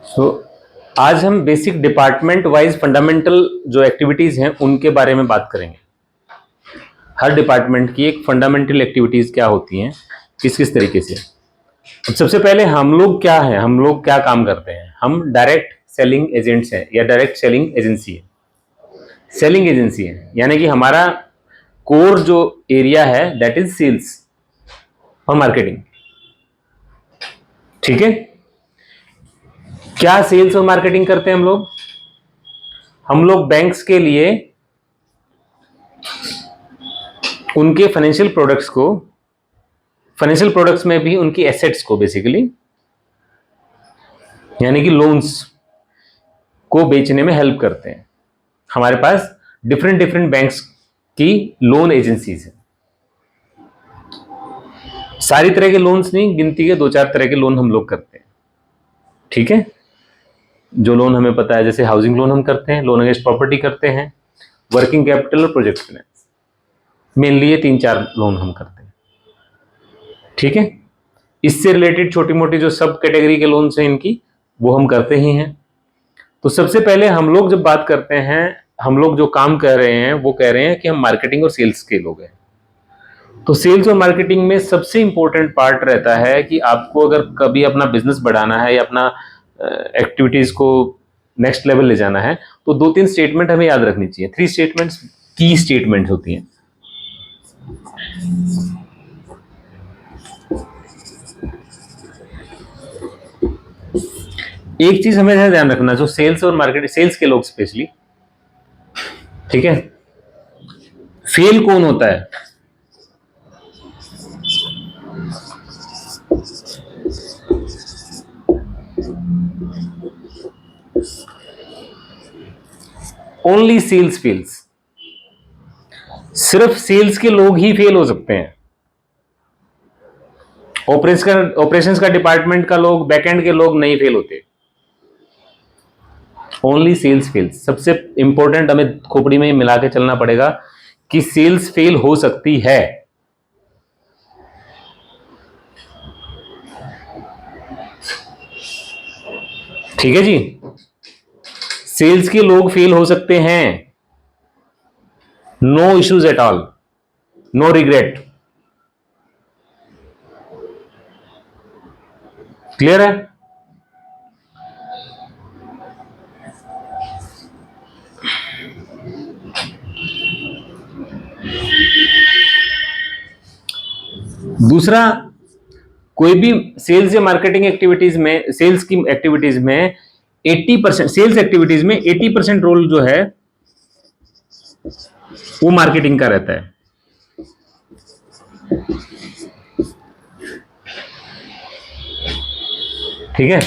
सो आज हम basic department wise fundamental जो एक्टिविटीज हैं उनके बारे में बात करेंगे। हर डिपार्टमेंट की एक फंडामेंटल एक्टिविटीज क्या होती हैं, किस किस तरीके से। अब सबसे पहले हम लोग क्या हैं, हम लोग क्या काम करते हैं। हम डायरेक्ट सेलिंग एजेंट्स हैं या डायरेक्ट सेलिंग एजेंसी है। सेलिंग एजेंसी है यानी कि हमारा कोर जो एरिया है दैट इज सेल्स और मार्केटिंग। ठीक है, क्या सेल्स और मार्केटिंग करते हैं हम लोग बैंक्स के लिए उनके फाइनेंशियल प्रोडक्ट्स में भी उनकी एसेट्स को बेसिकली यानी कि लोन्स को बेचने में हेल्प करते हैं। हमारे पास डिफरेंट बैंक्स की लोन एजेंसीज हैं। सारी तरह के लोन्स नहीं, गिनती के 2-4 तरह के लोन हम लोग करते हैं। ठीक है, जो लोन हमें पता है, जैसे हाउसिंग लोन हम करते हैं, लोन अगेंस्ट प्रॉपर्टी करते हैं, वर्किंग कैपिटल और प्रोजेक्ट फाइनेंस। मेनली ये 3-4 लोन हम करते हैं। ठीक है, इससे रिलेटेड छोटी मोटी जो सब कैटेगरी के लोन्स हैं इनकी, वो हम करते ही हैं। तो सबसे पहले हम लोग जब बात करते हैं, हम लोग जो काम कर रहे हैं वो कह रहे हैं कि हम मार्केटिंग और सेल्स के लोग हैं। तो सेल्स और मार्केटिंग में सबसे इंपॉर्टेंट पार्ट रहता है कि आपको अगर कभी अपना बिजनेस बढ़ाना है या अपना एक्टिविटीज को नेक्स्ट लेवल ले जाना है तो 2-3 स्टेटमेंट हमें याद रखनी चाहिए। 3 स्टेटमेंट्स की स्टेटमेंट होती हैं। एक चीज हमें ध्यान रखना, जो सेल्स और मार्केटिंग, सेल्स के लोग स्पेशली, ठीक है, फेल कौन होता है? Only sales fails. सिर्फ सेल्स के लोग ही फेल हो सकते हैं। ऑपरेशंस का डिपार्टमेंट का लोग, बैकएंड के लोग नहीं फेल होते। Only sales fails. सबसे इंपॉर्टेंट हमें खोपड़ी में मिला के चलना पड़ेगा कि सेल्स फेल हो सकती है। ठीक है जी, सेल्स के लोग फेल हो सकते हैं। No issues at all, no regret. Clear है? दूसरा, कोई भी सेल्स या मार्केटिंग एक्टिविटीज में, सेल्स की एक्टिविटीज में 80%, सेल्स एक्टिविटीज में 80% रोल जो है वो मार्केटिंग का रहता है। ठीक है,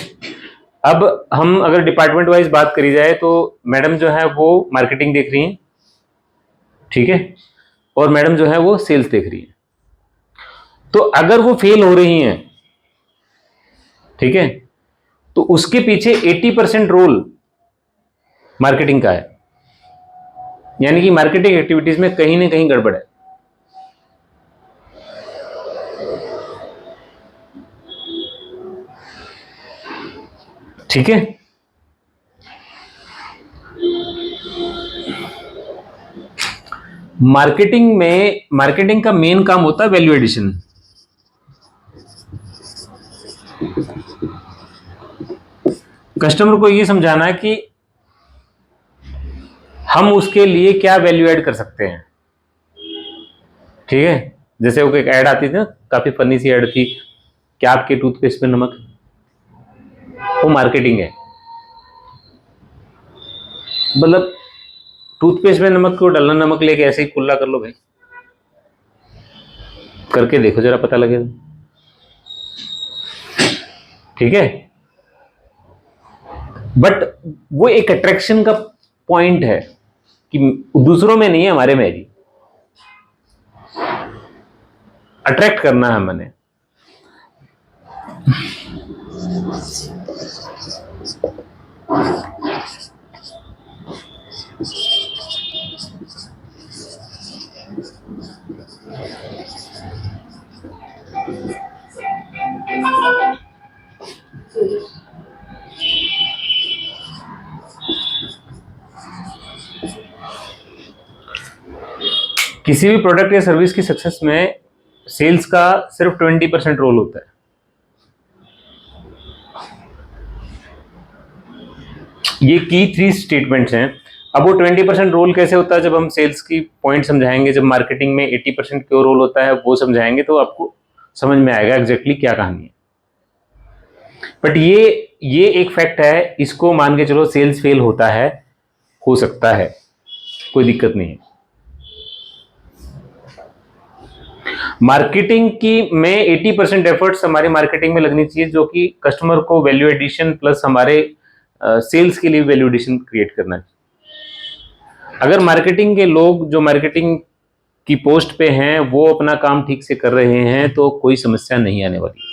अब हम अगर डिपार्टमेंट वाइज बात करी जाए तो मैडम जो है वो मार्केटिंग देख रही हैं, ठीक है, और मैडम जो है वो सेल्स देख रही है। तो अगर वो फेल हो रही हैं, ठीक है, तो उसके पीछे 80% रोल मार्केटिंग का है। यानी कि मार्केटिंग एक्टिविटीज में कहीं ना कहीं गड़बड़ है। ठीक है, मार्केटिंग का मेन काम होता है वैल्यू एडिशन। कस्टमर को ये समझाना है कि हम उसके लिए क्या वैल्यू ऐड कर सकते हैं। ठीक है, जैसे वो एक ऐड आती थी ना, काफी फनी सी ऐड थी, क्या आपके टूथपेस्ट में नमक, वो मार्केटिंग है। मतलब टूथपेस्ट में नमक को डालना, नमक लेके ऐसे ही कुल्ला कर लो भाई, करके देखो जरा, पता लगेगा। ठीक है, बट वो एक अट्रैक्शन का पॉइंट है कि दूसरों में नहीं है, हमारे में है जी। अट्रैक्ट करना है मैंने। किसी भी प्रोडक्ट या सर्विस की सक्सेस में सेल्स का सिर्फ 20% रोल होता है। ये की 3 स्टेटमेंट्स हैं। अब वो 20% रोल कैसे होता है, जब हम सेल्स की पॉइंट समझाएंगे, जब मार्केटिंग में 80% क्यों रोल होता है वो समझाएंगे, तो आपको समझ में आएगा एग्जैक्टली क्या कहानी है। बट ये एक फैक्ट है, इसको मान के चलो सेल्स फेल होता है, हो सकता है, कोई दिक्कत नहीं है। मार्केटिंग की में 80% एफर्ट्स हमारी मार्केटिंग में लगनी चाहिए, जो कि कस्टमर को वैल्यू एडिशन प्लस हमारे सेल्स के लिए वैल्यू एडिशन क्रिएट करना चाहिए। अगर मार्केटिंग के लोग जो मार्केटिंग की पोस्ट पे हैं वो अपना काम ठीक से कर रहे हैं तो कोई समस्या नहीं आने वाली।